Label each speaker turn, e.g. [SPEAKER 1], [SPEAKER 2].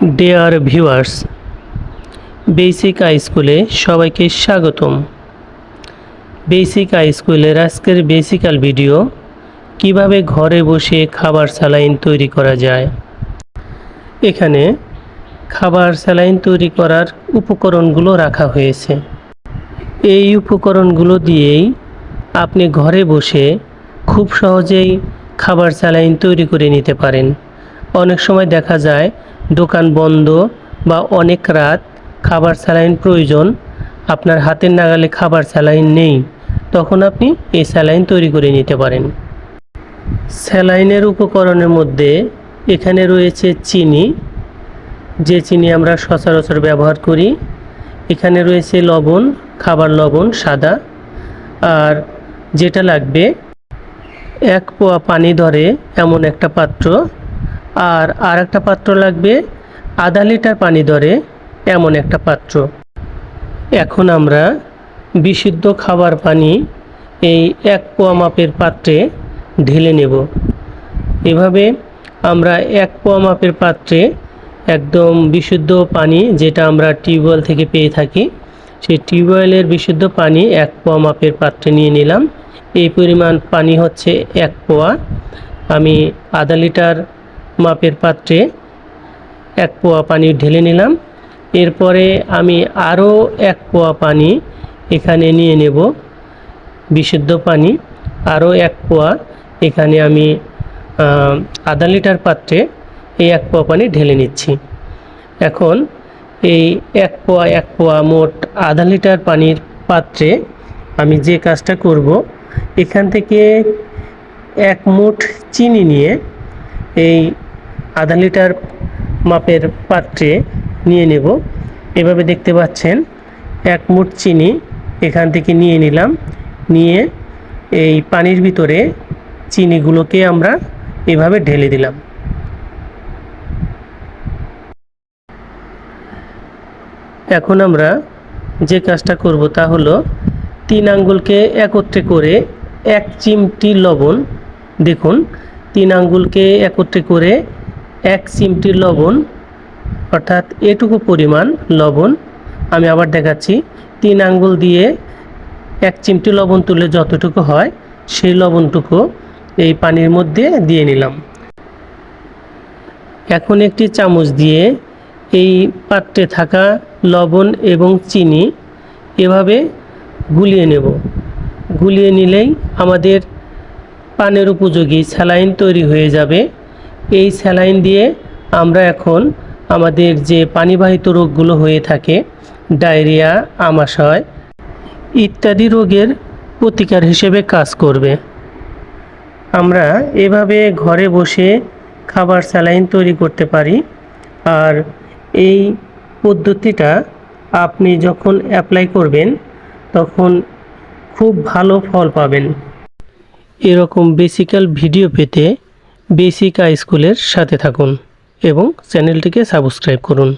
[SPEAKER 1] Dear viewers, basic I স্কুলে সবাইকে স্বাগতম। বেসিক আই স্কুলের আজকের বেসিক্যাল ভিডিও, কিভাবে ঘরে বসে খাবার স্যালাইন তৈরি করা যায়। এখানে খাবার স্যালাইন তৈরি করার উপকরণগুলো রাখা হয়েছে। এই উপকরণগুলো দিয়েই আপনি ঘরে বসে খুব সহজেই খাবার স্যালাইন তৈরি করে নিতে পারেন। অনেক সময় দেখা যায় দোকান বন্ধ বা অনেক রাত খাবার স্যালাইন প্রয়োজন, আপনার হাতের নাগালে খাবার স্যালাইন নেই, তখন আপনি এই স্যালাইন তৈরি করে নিতে পারেন। স্যালাইনের উপকরণের মধ্যে এখানে রয়েছে চিনি, যে চিনি আমরা সচরাচর ব্যবহার করি। এখানে রয়েছে লবণ, খাবার লবণ সাদা। আর যেটা লাগবে 1 পোয়া পানি ধরে এমন একটা পাত্র, আর একটা পাত্র লাগবে আধা লিটার পানি ধরে এমন একটা পাত্র। এখন আমরা বিশুদ্ধ খাবার পানি এই 1 পোয়া মাপের পাত্রে ঢেলে নেব। এভাবে আমরা 1 পোয়া মাপের পাত্রে একদম বিশুদ্ধ পানি, যেটা আমরা টিউবওয়েল থেকে পেয়ে থাকি, সেই টিউবওয়েলের বিশুদ্ধ পানি 1 পোয়া মাপের পাত্রে নিয়ে নিলাম। এই পরিমাণ পানি হচ্ছে 1 পোয়া। আমি আধা লিটার মাপের পাত্রে 1 পোয়া পানি ঢেলে নিলাম। এরপরে আমি আরও 1 পোয়া পানি এখানে নিয়ে নেব, বিশুদ্ধ পানি। আরও 1 পোয়া এখানে আমি আধা লিটার পাত্রে এই 1 পোয়া পানি ঢেলে নিচ্ছি। এখন এই 1 পোয়া মোট আধা লিটার পানির পাত্রে আমি যে কাজটা করব, এখান থেকে 1 মুঠ চিনি নিয়ে এই আধা লিটার মাপের পাত্রে নিয়ে নেব। এভাবে দেখতে পাচ্ছেন 1 মুঠ চিনি এখান থেকে নিয়ে নিলাম। নিয়ে এই পানির ভিতরে চিনিগুলোকে আমরা এভাবে ঢেলে দিলাম। এখন আমরা যে কাজটা করব তা হলো 3 আঙ্গুলকে একত্রে করে 1 চিমটি লবণ, দেখুন 3 আঙ্গুলকে একত্রে করে 1 চিমটি লবণ, অর্থাৎ এটুকু পরিমাণ লবণ। আমি আবার দেখাচ্ছি, 3 আঙ্গুল দিয়ে 1 চিমটি লবণ তুলে যতটুকু হয় সেই লবণটুকু এই পানির মধ্যে দিয়ে নিলাম। এখন একটি চামচ দিয়ে এই পাত্রে থাকা লবণ এবং চিনি এভাবে গুলিয়ে নেব। গুলিয়ে নিলেই আমাদের পানের উপযোগী স্যালাইন তৈরি হয়ে যাবে। এই স্যালাইন দিয়ে আমরা এখন আমাদের যে পানিবাহিত রোগগুলো হয়ে থাকে, ডায়রিয়া, আমাশয় ইত্যাদি রোগের প্রতিকার হিসেবে কাজ করবে। আমরা এভাবে ঘরে বসে খাবার স্যালাইন তৈরি করতে পারি। আর এই পদ্ধতিটা আপনি যখন অ্যাপ্লাই করবেন তখন খুব ভালো ফল পাবেন। এরকম বেসিক্যাল ভিডিও পেতে বেসিক আই স্কুলের সাথে থাকুন এবং চ্যানেলটিকে সাবস্ক্রাইব করুন।